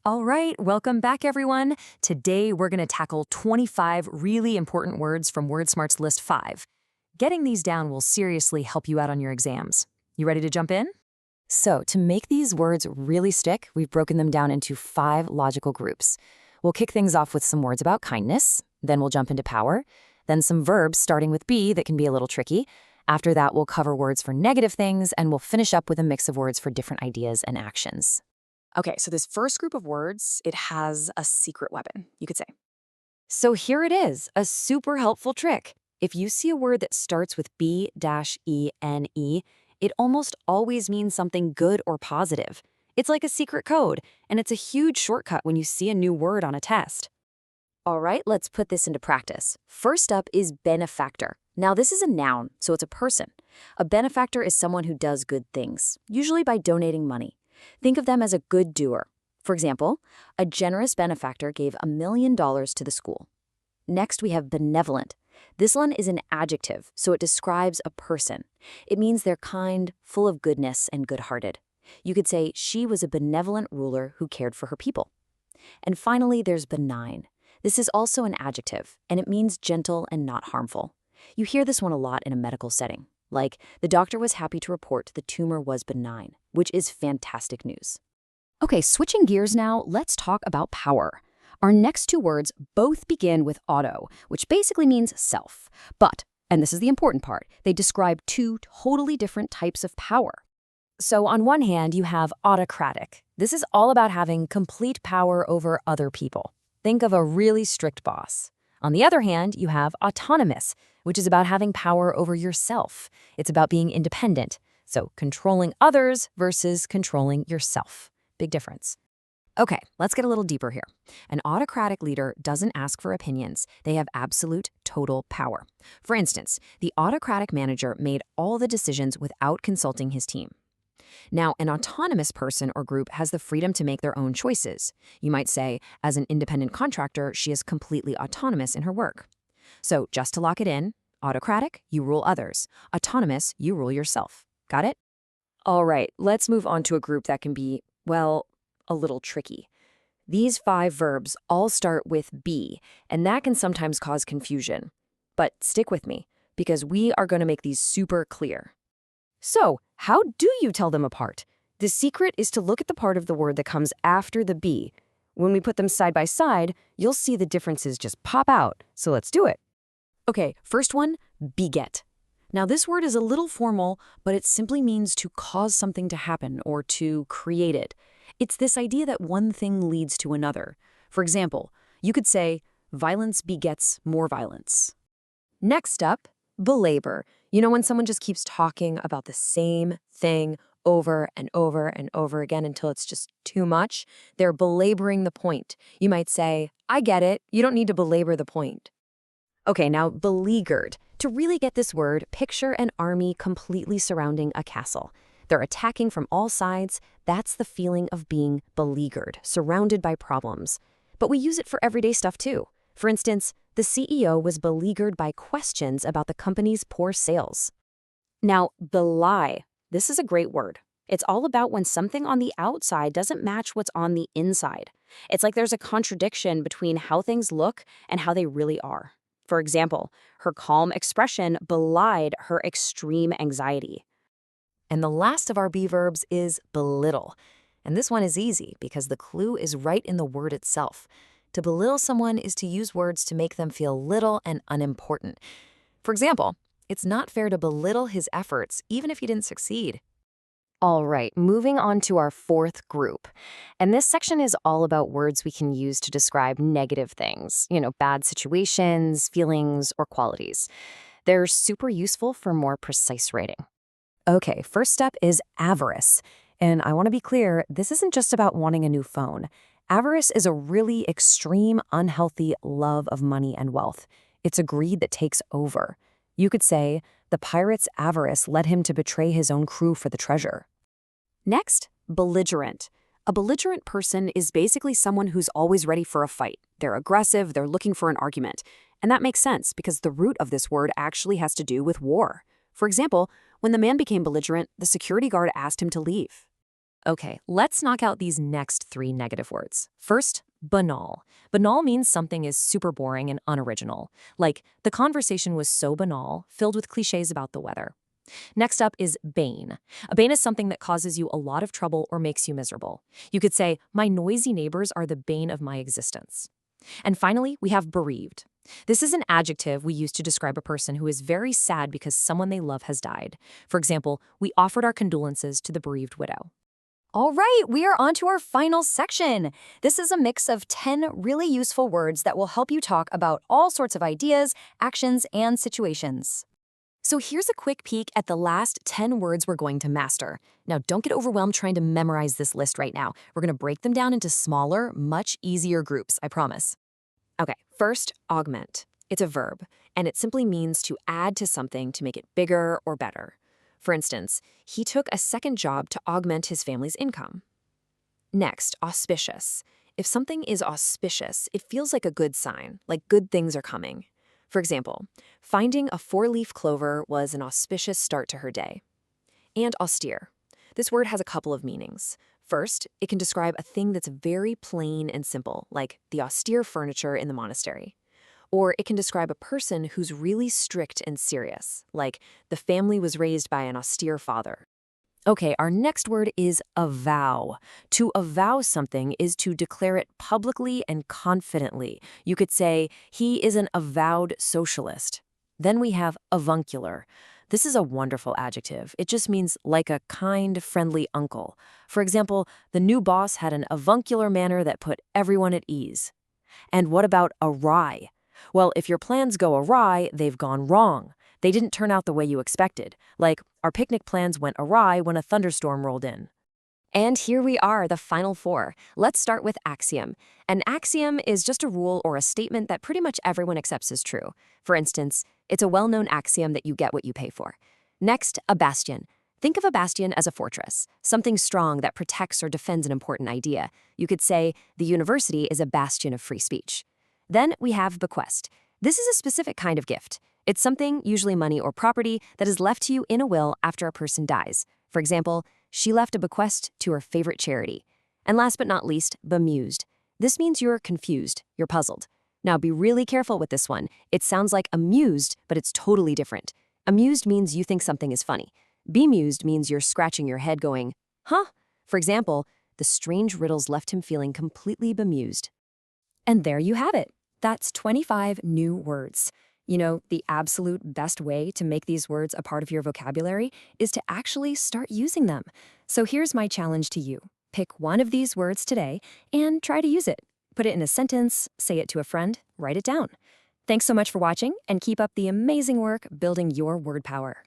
All right, welcome back, everyone. Today, we're going to tackle 25 really important words from WordSmart's List 5. Getting these down will seriously help you out on your exams. You ready to jump in? So, to make these words really stick, we've broken them down into 5 logical groups. We'll kick things off with some words about kindness, then we'll jump into power, then some verbs starting with B that can be a little tricky. After that, we'll cover words for negative things, and we'll finish up with a mix of words for different ideas and actions. Okay, so this first group of words, it has a secret weapon, you could say. So here it is, a super helpful trick. If you see a word that starts with B-E-N-E, it almost always means something good or positive. It's like a secret code, and it's a huge shortcut when you see a new word on a test. All right, let's put this into practice. First up is benefactor. Now, this is a noun, so it's a person. A benefactor is someone who does good things, usually by donating money. Think of them as a good doer. For example, a generous benefactor gave $1 million to the school. Next, we have benevolent. This one is an adjective, so it describes a person. It means they're kind, full of goodness, and good-hearted. You could say she was a benevolent ruler who cared for her people. And finally, there's benign. This is also an adjective, and it means gentle and not harmful. You hear this one a lot in a medical setting. Like, the doctor was happy to report the tumor was benign, which is fantastic news. Okay, switching gears now, let's talk about power. Our next 2 words both begin with auto, which basically means self. But, and this is the important part, they describe 2 totally different types of power. So on one hand, you have autocratic. This is all about having complete power over other people. Think of a really strict boss. On the other hand, you have autonomous, which is about having power over yourself. It's about being independent. So controlling others versus controlling yourself. Big difference. Okay, let's get a little deeper here. An autocratic leader doesn't ask for opinions. They have absolute, total power. For instance, the autocratic manager made all the decisions without consulting his team. Now, an autonomous person or group has the freedom to make their own choices. You might say, as an independent contractor, she is completely autonomous in her work. So just to lock it in, autocratic, you rule others. Autonomous, you rule yourself. Got it? All right, let's move on to a group that can be, well, a little tricky. These 5 verbs all start with be, and that can sometimes cause confusion. But stick with me, because we are going to make these super clear. So, how do you tell them apart? The secret is to look at the part of the word that comes after the be. When we put them side by side, you'll see the differences just pop out. So let's do it. Okay, first one, beget. Now this word is a little formal, but it simply means to cause something to happen or to create it. It's this idea that one thing leads to another. For example, you could say, violence begets more violence. Next up, belabor. You know when someone just keeps talking about the same thing over and over and over again until it's just too much? They're belaboring the point. You might say, I get it. You don't need to belabor the point. Okay, now beleaguered. To really get this word, picture an army completely surrounding a castle. They're attacking from all sides. That's the feeling of being beleaguered, surrounded by problems. But we use it for everyday stuff too. For instance, the CEO was beleaguered by questions about the company's poor sales. Now, belie. This is a great word. It's all about when something on the outside doesn't match what's on the inside. It's like there's a contradiction between how things look and how they really are. For example, her calm expression belied her extreme anxiety. And the last of our be verbs is belittle. And this one is easy because the clue is right in the word itself. To belittle someone is to use words to make them feel little and unimportant. For example, it's not fair to belittle his efforts even if he didn't succeed. All right, moving on to our 4th group. And this section is all about words we can use to describe negative things, bad situations, feelings, or qualities. They're super useful for more precise writing. Okay, first up is avarice. And I want to be clear, this isn't just about wanting a new phone. Avarice is a really extreme, unhealthy love of money and wealth. It's a greed that takes over. You could say, the pirate's avarice led him to betray his own crew for the treasure. Next, belligerent. A belligerent person is basically someone who's always ready for a fight. They're aggressive, they're looking for an argument. And that makes sense because the root of this word actually has to do with war. For example, when the man became belligerent, the security guard asked him to leave. Okay, let's knock out these next 3 negative words. First, banal. Banal means something is super boring and unoriginal. Like, the conversation was so banal, filled with cliches about the weather. Next up is bane. A bane is something that causes you a lot of trouble or makes you miserable. You could say, my noisy neighbors are the bane of my existence. And finally, we have bereaved. This is an adjective we use to describe a person who is very sad because someone they love has died. For example, we offered our condolences to the bereaved widow. All right, we are on to our final section. This is a mix of 10 really useful words that will help you talk about all sorts of ideas, actions, and situations. So here's a quick peek at the last 10 words we're going to master. Now, don't get overwhelmed trying to memorize this list right now. We're going to break them down into smaller, much easier groups, I promise. Okay, first, augment. It's a verb, and it simply means to add to something to make it bigger or better. For instance, he took a second job to augment his family's income. Next, auspicious. If something is auspicious, it feels like a good sign, like good things are coming. For example, finding a 4-leaf clover was an auspicious start to her day. And austere. This word has a couple of meanings. First, it can describe a thing that's very plain and simple, like the austere furniture in the monastery. Or it can describe a person who's really strict and serious, like the family was raised by an austere father. Okay, our next word is avow. To avow something is to declare it publicly and confidently. You could say, he is an avowed socialist. Then we have avuncular. This is a wonderful adjective. It just means like a kind, friendly uncle. For example, the new boss had an avuncular manner that put everyone at ease. And what about awry? Well, if your plans go awry, they've gone wrong. They didn't turn out the way you expected. Like, our picnic plans went awry when a thunderstorm rolled in. And here we are, the final 4. Let's start with axiom. An axiom is just a rule or a statement that pretty much everyone accepts as true. For instance, it's a well-known axiom that you get what you pay for. Next, a bastion. Think of a bastion as a fortress, something strong that protects or defends an important idea. You could say, the university is a bastion of free speech. Then we have bequest. This is a specific kind of gift. It's something, usually money or property, that is left to you in a will after a person dies. For example, she left a bequest to her favorite charity. And last but not least, bemused. This means you're confused, you're puzzled. Now be really careful with this one. It sounds like amused, but it's totally different. Amused means you think something is funny. Bemused means you're scratching your head going, huh? For example, the strange riddles left him feeling completely bemused. And there you have it. That's 25 new words. You know, the absolute best way to make these words a part of your vocabulary is to actually start using them. So here's my challenge to you. Pick one of these words today and try to use it. Put it in a sentence, say it to a friend, write it down. Thanks so much for watching, and keep up the amazing work building your word power.